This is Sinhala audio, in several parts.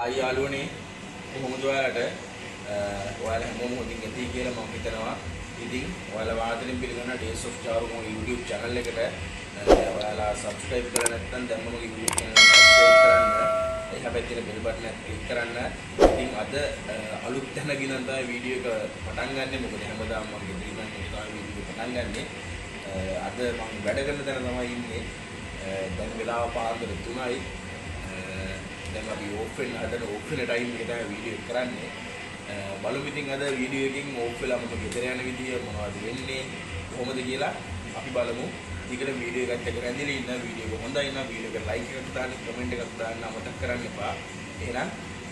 ආයි යාළුවනේ කොහොමද ඔයාලට ඔයාලා හැමෝම හොඳින් ඇති කියලා මම හිතනවා. ඉතින් ඔයාලා වාදනෙන් පිළිගන්න Days of Charu මගේ YouTube channel එකට ඔයාලා subscribe කරලා නැත්නම් දැන්ම මගේ YouTube channel එක subscribe කරන්න. එහා පැත්තේ bell button එක click කරන්න. ඉතින් අද අලුත් තැනකින් තමයි වීඩියෝ එක පටන් ගන්නෙ. මොකද හැමදාම මම ගෙදරින් නම් තමයි වීඩියෝ පටන් ගන්නෙ. අද මම වැඩ කරන තැන තමයි ඉන්නේ. දැන් වෙලාව පාන්දර 3යි. දැන් අපි ඕෆ් වෙන හදන ඕෆ් වෙන ටයිම් එක තමයි වීඩියෝ කරන්නේ. බලමු ඉතින් අද වීඩියෝ එකකින් ඕෆ් වෙලා මම ගෙදර යන විදිය මොනවද වෙන්නේ කොහොමද කියලා අපි බලමු. ඊකට වීඩියෝ එකත් එක්ක රැඳිලා ඉන්න වීඩියෝ එක හොඳයි නම් වීඩියෝ එකට ලයික් එකක් දාන්න කමෙන්ට් එකක් දාන්න අමතක කරන්න එපා. එහෙනම්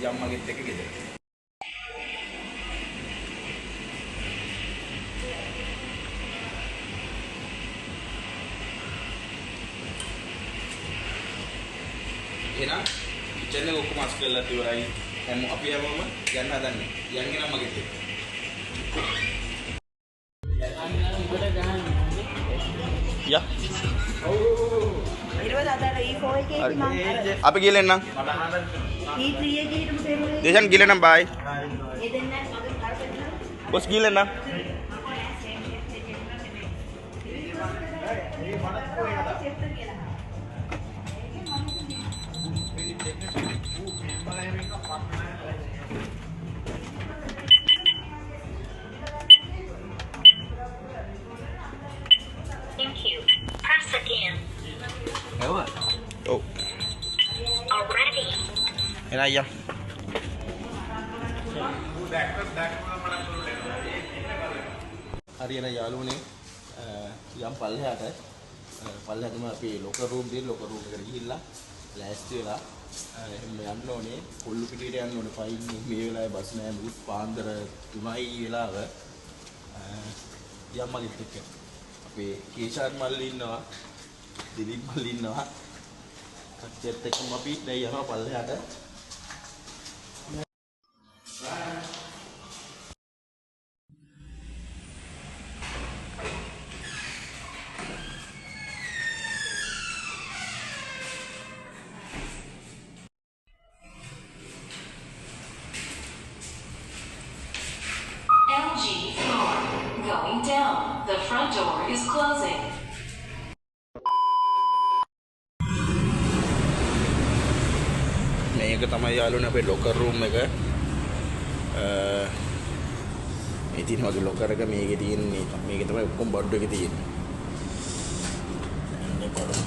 යම්මගෙත් එක්ක ගෙදර. එහෙනම් channel එක ඔක්කොම අස් කරලා ඉවරයි. දැන් අපි යවම යන්න හදන්නේ. යන්නේ නම් මගෙත් එක්ක. යා. ඊට අදාළ E4 එකේ මම අපි ගිහලා එන්නම්. E3 එකේ හිටපු පෙරේ දේශන් ගිහලා එන්නම් බයි. ඒ දෙන්න මගේ කරපෙන්න බොස් ගිහලා එන්නම්. Thank you. Press again. ඔව්. Already. එන අයියා. හරියන යාළුවනේ යම් පල්ලෙහාටම අපි ලොකර් රූම් දෙන්න ලොකර් රූම් එකට ගිහිල්ලා ලෑස්ති වෙලා එහෙම යන්න ඕනේ. කොල්ලු පිටියට යන්න ඕනේ. පයින් මේ වෙලාවේ බස් නෑ. මුත් පාන්දර 3යි වෙලාව. යම් මගෙත් එක්ක අපේ කේෂාන් මල්ලි ඉන්නවා. දිලිප් මල්ලි ඉන්නවා. කච්චෙත් එක්කම අපි දැන් යනවා පල්ලෙහාට. LG floor going down. The front door is closing. මේක තමයි යාළුවනේ අපේ ලොකර් රූම් එක. ඉතින් මගේ ලොකර් එක මේකේ තියෙන්නේ. මේකේ තමයි ඔක්කොම බඩ් එක තියෙන්නේ. මේ බලමු.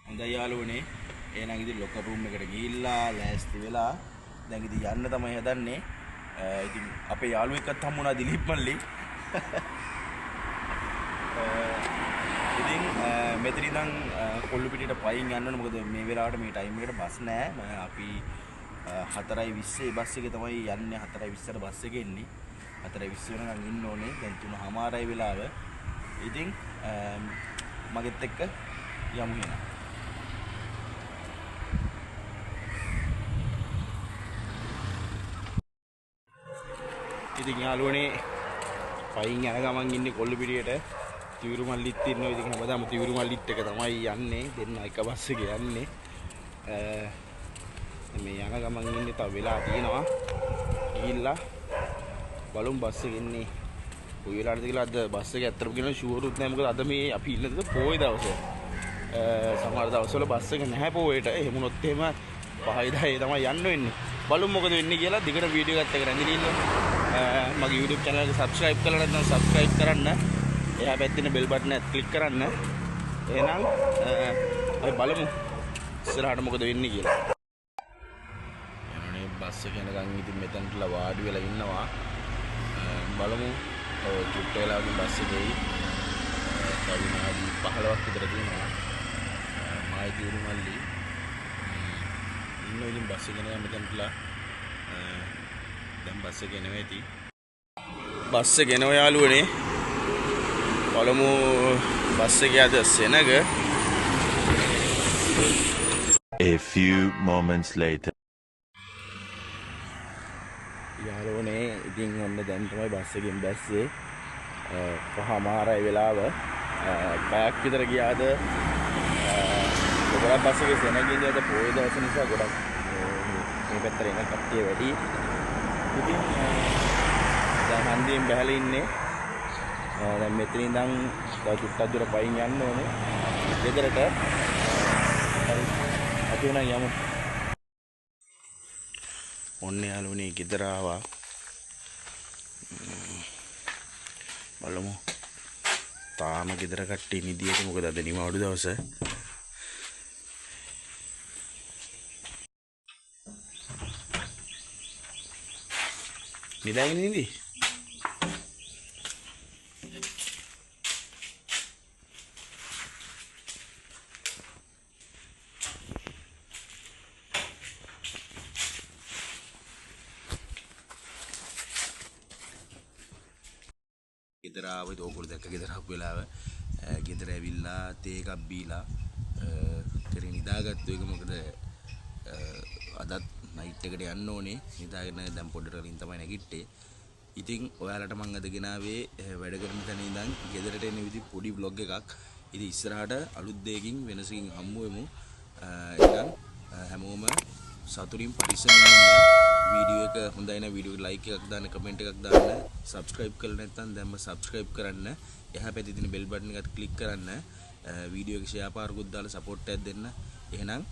හොඳයි යාළුවනේ. එහෙනම් ඉතින් ලොකර් රූම් එකට ගිහිල්ලා ලෑස්ති වෙලා දැන් ඉතින් යන්න තමයි හදන්නේ. ඉතින් අපේ යාළුවෙක්වත් හම්බුණා දිලිප් මල්ලි. ඉතින් මෙතන ඉඳන් කොල්ලු පිටියට පයින් යන්න ඕනේ. මොකද මේ වෙලාවට මේ ටයිම් එකට බස් නැහැ. අපි 4:20 බස් එකේ තමයි යන්නේ. 4:20ට බස් එකේ එන්නේ. 4:20 වෙනකන් ඉන්න ඕනේ. දැන් 3:00යි වෙලාව. ඉතින් මගෙත් එක්ක යමු එහෙනම්. ඉතින් යාළුවනේ පයින් යන ගමන් ඉන්නේ කොල්ලු පිටියට. තිවිරු මල්ලිත් ඉන්නවා. ඉතින් හැමදාම තිවිරු මල්ලිත් එක තමයි යන්නේ. දෙන්න එක බස් එකේ යන්නේ. මේ යන ගමන් ඉන්නේ තව වෙලා තියෙනවා. ගිහිල්ලා බලමු බස් එකේ ඉන්නේ. කොයි වෙලාවටද කියලා අද බස් එක ඇත්තටම කියනවා ෂුවරුත් නැහැ. මොකද අද මේ අපි ඉන්නද පොයේ දවස. සමහර දවස්වල බස් එක නැහැ පොයේට. එහෙම වුණොත් එහෙම 5:10 තමයි යන්න වෙන්නේ. බලමු මොකද වෙන්නේ කියලා. දිගට වීඩියෝ එකත් එක්ක රැඳිලා ඉන්න. මගේ YouTube channel එක subscribe කරලා නැත්නම් subscribe කරන්න. එහා පැත්තේ bell button එක click කරන්න. එහෙනම් අපි බලමු ඉස්සරහට මොකද වෙන්නේ කියලා. යනනේ බස් එක යනකම් ඉතින් මෙතනටලා වාඩි වෙලා ඉන්නවා. බලමු චුට්ට වෙලාවකින් බස් එකේ තව විනාඩි 15ක් විතර තියෙනවා. මායි දිරු මල්ලි ඉන්න ඉතින් බස් එක යනවා මෙතනටලා. දැන් බස් එක එනවා ඇති. බස් එක එනවා යාළුවනේ. බලමු බස් එකේ අද සෙනග. A few moments later. යාළුවනේ ඉතින් ඔන්න දැන් තමයි බස් එකෙන් බැස්සේ. පහමාරයි වෙලාව. පැයක් විතර ගියාද ගොඩක් බස් එකේ සෙනගින්දට පොය දවස නිසා ගොඩක් මේ පැත්තට එන කට්ටිය වැඩි. ඉතින් දැන් හන්දියෙන් බහලා ඉන්නේ. දැන් මෙතන ඉඳන් තව චුට්ටක් දුර පයින් යන්න ඕනේ. ගෙදරට අපි උනා යමු. ඔන්න යාළුවනේ ගෙදර ආවා. බලමු. තාම ගෙදර කට්ටිය නිදියට මොකද අද නිමවුරු දවස. නිදාගෙන ඉඳි. ගෙදර ආවද ඕගොල්ලෝ දැක්ක ගෙදර ආපු වෙලාව ගෙදර ඇවිල්ලා තේ එකක් බීලා කරේ නිදාගත්තු එක මොකද අදත් නයිට් එකට යන්න ඕනේ නිදාගෙන දැන් පොඩට කලින් තමයි නැගිට්ටේ. ඉතින් ඔයාලට මම අද ගෙනාවේ වැඩ කරන තැන ඉඳන් ගෙදරට එන විදි පොඩි vlog එකක්. ඉතින් ඉස්සරහට අලුත් දෙයකින් වෙනසකින් හම්බ වෙමු. එහෙනම් හැමෝම සතුටින් පරිස්සමින් ඉන්න. වීඩියෝ එක හොඳයි නම් වීඩියෝ එකට ලයික් එකක් දාන්න, කමෙන්ට් එකක් දාන්න, subscribe කරලා නැත්නම් දැන්ම subscribe කරන්න. එහා පැත්තේ තියෙන bell button එකත් click කරන්න. වීඩියෝ එක share පාරකුත් දාලා support එකක් දෙන්න. එහෙනම්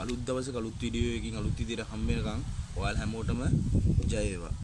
අලුත් දවසක අලුත් වීඩියෝ එකකින් අලුත් විදියට හම්බ වෙනකන් ඔයාලා හැමෝටම ජය වේවා.